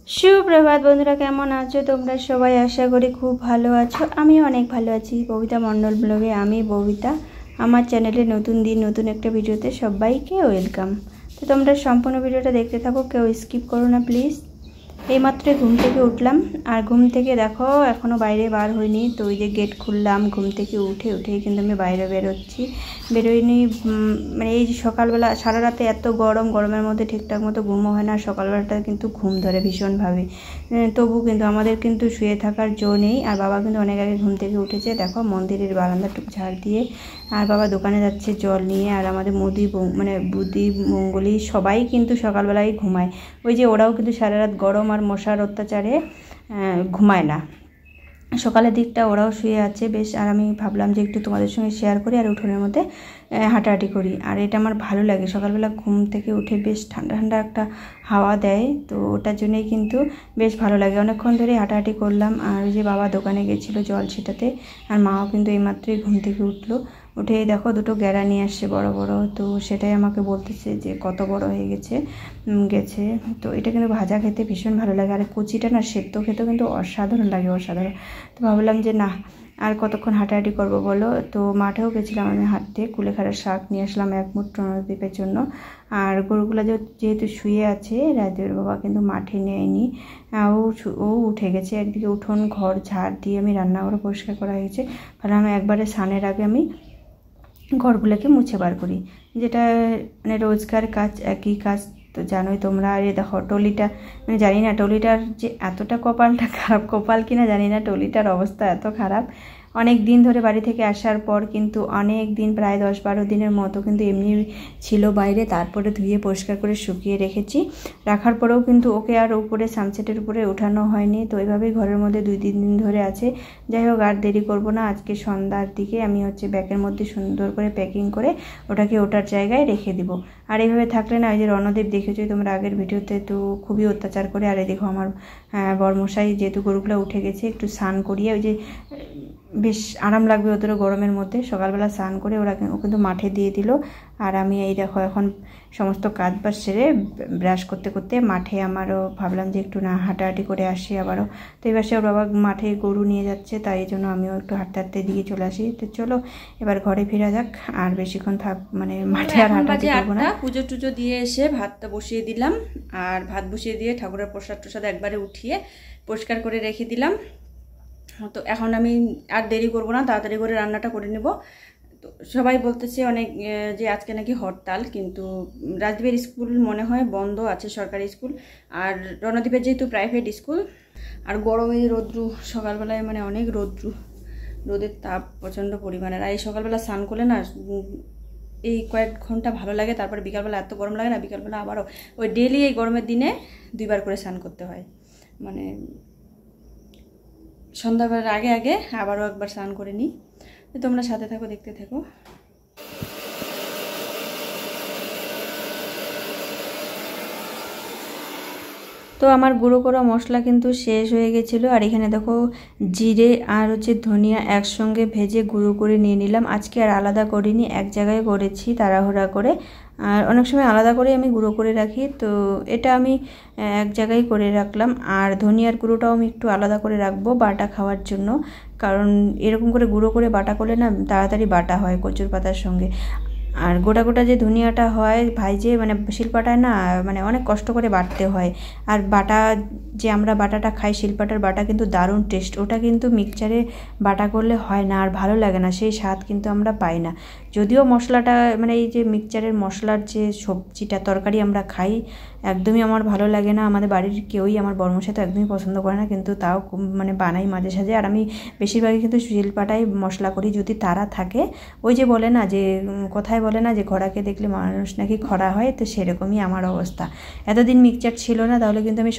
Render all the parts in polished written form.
সুপ্রভাত বন্ধুরা, কেমন আছো তোমরা সবাই? আশা করি খুব ভালো আছো। আমি অনেক ভালো আছি। ববিতা মণ্ডল ব্লগে আমি ববিতা, আমার চ্যানেলে নতুন দিন নতুন একটা ভিডিওতে সবাইকে ওয়েলকাম। তো তোমরা সম্পূর্ণ ভিডিওটা দেখতে থাকো, কেউ স্কিপ করো না প্লিজ। এইমাত্র ঘুম থেকে উঠলাম, আর ঘুম থেকে দেখো এখনও বাইরে বার হইনি। তো ওই যে গেট খুললাম, ঘুম থেকে উঠেই কিন্তু আমি বাইরে বেরোইনি। মানে এই যে সকালবেলা সারা রাতে এত গরমের মধ্যে ঠিকঠাক মতো ঘুমও হয় না। সকালবেলাটা কিন্তু ঘুম ধরে ভীষণভাবে, তবু কিন্তু আমাদের কিন্তু শুয়ে থাকার জো নেই। আর বাবা কিন্তু অনেক আগে ঘুম থেকে উঠেছে। দেখো মন্দিরের বারান্দাটুকু ঝাড় দিয়ে, আর বাবা দোকানে যাচ্ছে জল নিয়ে। আর আমাদের বুদ্ধি মঙ্গলি সবাই কিন্তু সকালবেলায় ঘুমায়। ওই যে ওরাও কিন্তু সারা রাত গরম আর মশার অত্যাচারে ঘুমায় না। সকালের দিকটা ওরাও শুয়ে আছে বেশ। আর আমি ভাবলাম যে একটু তোমাদের সঙ্গে শেয়ার করি আর উঠোনের মধ্যে হাঁটাহাঁটি করি। আর এটা আমার ভালো লাগে, সকালবেলা ঘুম থেকে উঠে বেশ ঠান্ডা ঠান্ডা একটা হাওয়া দেয়, তো ওটার জন্যই কিন্তু বেশ ভালো লাগে। অনেকক্ষণ ধরে হাঁটাহাঁটি করলাম। আর ওই যে বাবা দোকানে গেছিলো জল ছিটাতে, আর মাও কিন্তু এইমাত্রই ঘুম থেকে উঠলো। উঠে দেখো দুটো গ্যাড়া নিয়ে আসছে বড় বড়, তো সেটাই আমাকে বলতেছে যে কত বড় হয়ে গেছে। তো এটা কিন্তু ভাজা খেতে ভীষণ ভালো লাগে। আর কচিটা না সেদ্ধ খেতেও কিন্তু অসাধারণ লাগে, অসাধারণ। তো ভাবলাম যে না, আর কতক্ষণ হাঁটাহাঁটি করবো বলো। তো মাঠেও গেছিলাম আমি হাঁটতে, কুলেখাড়ার শাক নিয়ে আসলাম এক মুঠ রণদীপের জন্য। আর গরুগুলো যেহেতু শুয়ে আছে, রাজদেবের বাবা কিন্তু মাঠে নেয়নি। ও উঠে গেছে। একদিকে উঠোন ঘর ঝাড় দিয়ে আমি রান্নাঘর পরিষ্কার করা হয়েছে। তাহলে আমি একবারে স্নানের আগে আমি ঘরগুলোকে মুছে বার করি, যেটা মানে রোজকার কাজ, একই কাজ তো জানোই তোমরা। আর দেখো টলিটা, মানে জানি না টলিটার যে এতটা কপালটা খারাপ, কপাল কিনা জানি না, টলিটার অবস্থা এত খারাপ। অনেক দিন ধরে বাড়ি থেকে আসার পর কিন্তু অনেক দিন, প্রায় 10-12 দিনের মতো কিন্তু এমনি ছিল বাইরে। তারপরে ধুয়ে পরিষ্কার করে শুকিয়ে রাখার পরেও কিন্তু ওকে আর উপরে সানসেটের উপরে ওঠানো হয়নি। তো এইভাবেই ঘরের মধ্যে 2-3 দিন ধরে আছে। যাই হোক, আর দেরি করবো না। আজকে সন্ধ্যার দিকে আমি ব্যাগের মধ্যে সুন্দর করে প্যাকিং করে ওটাকে ওটার জায়গায় রেখে দিব। আর এইভাবে থাকলে না, ওই যে রণদীপ দেখেছো তোমরা আগের ভিডিওতে, তো খুবই অত্যাচার করে। আর দেখো আমার বরমশাই যেহেতু গরুগুলো উঠে গেছে, একটু স্নান করিয়ে ওই যে বেশ আরাম লাগবে ওদের গরমের মধ্যে, সকালবেলা স্নান করে ও কিন্তু মাঠে দিয়ে দিল। আর আমি এই দেখো এখন সমস্ত কাজ বাজ সেরে ব্রাশ করতে করতে মাঠে আমারও ভাবলাম যে একটু না হাঁটাহাঁটি করে আসি আবারও। তো এবার সে ওর বাবা মাঠে গরু নিয়ে যাচ্ছে, তাই এই জন্য আমিও একটু হাঁটতে হাঁটতে দিয়ে চলে আসি। তো চলো এবার ঘরে ফেরা যাক, আর বেশিক্ষণ মানে মাঠে আর হাঁটাহাঁটি করবো না। পুজো টুজো দিয়ে এসে ভাতটা বসিয়ে দিলাম, আর ভাত বসিয়ে দিয়ে ঠাকুরের প্রসাদ টসাদ একবারে উঠিয়ে পরিষ্কার করে রেখে দিলাম। তো এখন আমি আর দেরি করব না, তাড়াতাড়ি করে রান্নাটা করে নেব। তো সবাই বলতেছে অনেক যে আজকে নাকি হরতাল, কিন্তু রাজদ্বীপের স্কুল মনে হয় বন্ধ আছে, সরকারি স্কুল। আর রণদ্বীপের যেহেতু প্রাইভেট স্কুল, আর গরমে রৌদ্রু সকালবেলায়, মানে অনেক রোদের তাপ প্রচণ্ড পরিমাণের। আর এই সকালবেলা স্নান করলে না এই কয়েক ঘন্টা ভালো লাগে, তারপরে বিকালবেলা এত গরম লাগে না। বিকালবেলা আবারও ওই ডেলি এই গরমের দিনে 2বার করে স্নান করতে হয়, মানে সন্ধ্যাবেলার আগে আবারও একবার স্নান করে নিই। তোমরা সাথে থাকো, দেখতে থাকো। তো আমার গুঁড়ো করা মশলা কিন্তু শেষ হয়ে গেছিলো। আর এখানে দেখো জিরে আর ধনিয়া একসঙ্গে ভেজে গুঁড়ো করে নিয়ে নিলাম। আজকে আর আলাদা করিনি, এক জায়গায় করেছি তাড়াহুড়া করে। আর অনেক সময় আলাদা করে আমি গুঁড়ো করে রাখি, তো এটা আমি এক জায়গায় করে রাখলাম। আর ধনিয়ার গুঁড়োটাও আমি একটু আলাদা করে রাখবো বাটা খাওয়ার জন্য, কারণ এরকম করে গুঁড়ো করে বাটা করলে না তাড়াতাড়ি বাটা হয় কচুর পাতার সঙ্গে। আর গোটা গোটা যে ধনিয়াটা হয় ভাইজে, মানে শিলপাটায় না, মানে অনেক কষ্ট করে বাটতে হয়। আর বাটা যে আমরা বাটাটা খাই, শিলপাটার বাটা কিন্তু দারুণ টেস্ট, ওটা কিন্তু মিক্সচারে বাটা করলে হয় না, আর ভালো লাগে না, সেই স্বাদ কিন্তু আমরা পাই না। যদিও মশলাটা, মানে এই যে মিক্সচারের মশলার যে সবজিটা তরকারি আমরা খাই, একদমই আমার ভালো লাগে না। আমাদের বাড়ির কেউই, আমার বর্মশাই তো একদমই পছন্দ করে না, কিন্তু তাও মানে বানাই মাঝে সাঝে। আর আমি বেশিরভাগই কিন্তু শিলপাটায় মশলা করি, যদি তারা থাকে। ওই যে বলে না যে কোথায় বলে না যে ঘোড়াকে দেখলে মানুষ নাকি খরা হয়, তো সেরকমই আমার অবস্থা। এতদিন মিক্সচার ছিল না, তাহলে কিন্তু আমি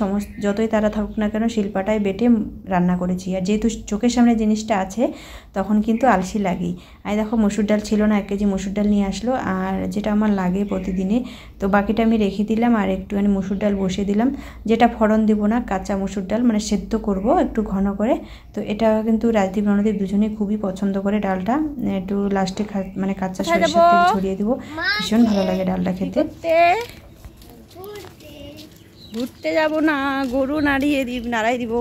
যতই তারা থাকুক না কেন শিলপাটায় বেটে রান্না করেছি। আর যেহেতু চোখের সামনে জিনিসটা আছে, তখন কিন্তু আলসি লাগেই। আর দেখো মসুর ডাল ছিল না, 1 কেজি মসুর ডাল নিয়ে আসলো, আর যেটা আমার লাগে প্রতিদিনে। তো বাকিটা আমি রেখে দিলাম, আর একটুখানি মসুর ডাল বসিয়ে দিলাম, যেটা ফোড়ন দিব না, কাঁচা মসুর ডাল, মানে সেদ্ধ করব একটু ঘন করে। তো এটা কিন্তু রাজদীপ রণদীপ দুজনেই খুবই পছন্দ করে ডালটা। একটু লাস্টে মানে কাঁচা সরিষার তেল ছড়িয়ে দেবো, ভীষণ ভালো লাগে ডালটা খেতে। ঘুরতে যাব না, গরু নাড়াই দিব।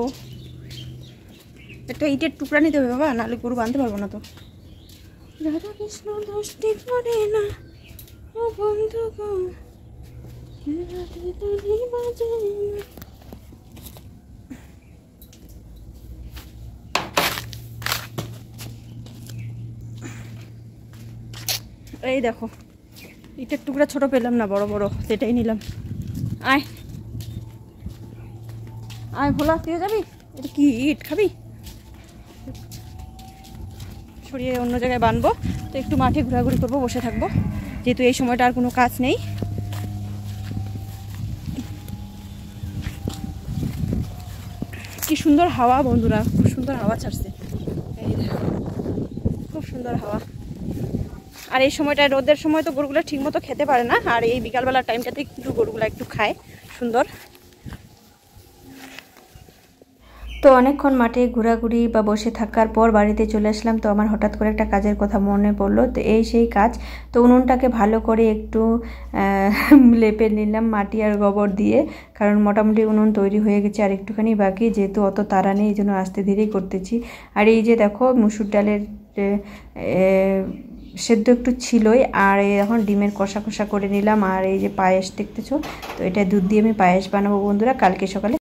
একটা ইটের টুকরা নিতে হবে বাবা, নাহলে গরু বাঁধতে পারবো না তো। রাধা কৃষ্ণ দোষটি করে না ও বন্ধু গো, এই দেখো ইটের টুকরা ছোট পেলাম না, বড় বড়, সেটাই নিলাম। আয় আয় ভোলা, তুই যাবি? এটা কি ইট খাবি? সরিয়ে অন্য জায়গায় বানবো, তো একটু মাঠে ঘোরাঘুরি করবো, বসে থাকবো, যেহেতু এই সময়টা আর কোনো কাজ নেই। কি সুন্দর হাওয়া বন্ধুরা, খুব সুন্দর হাওয়া ছাড়ছে, এই দেখো খুব সুন্দর হাওয়া। আর এই সময়টা রোদের সময় তো গরুগুলো ঠিক মতো খেতে পারে না, আর এই বিকালবেলার টাইমটাতে একটু গরুগুলো একটু খায় সুন্দর। তো অনেকক্ষণ মাঠে ঘোরাঘুরি বা বসে থাকার পর বাড়িতে চলে আসলাম। তো আমার হঠাৎ করে একটা কাজের কথা মনে পড়লো, তো এই সেই কাজ। তো উনুনটাকে ভালো করে একটু লেপে নিলাম মাটি আর গোবর দিয়ে, কারণ মোটামুটি উনুন তৈরি হয়ে গেছে, আর একটুখানি বাকি, যেহেতু অত তাড়া নেই এই জন্য আস্তে ধীরেই করতেছি। আর এই যে দেখো মুসুর ডালের সেদ্ধ একটু ছিলই, আর এখন ডিমের কষা কষা করে নিলাম। আর এই যে পায়েস দেখতেছো, তো এটা দুধ দিয়ে আমি পায়েস বানাবো বন্ধুরা, কালকে সকালে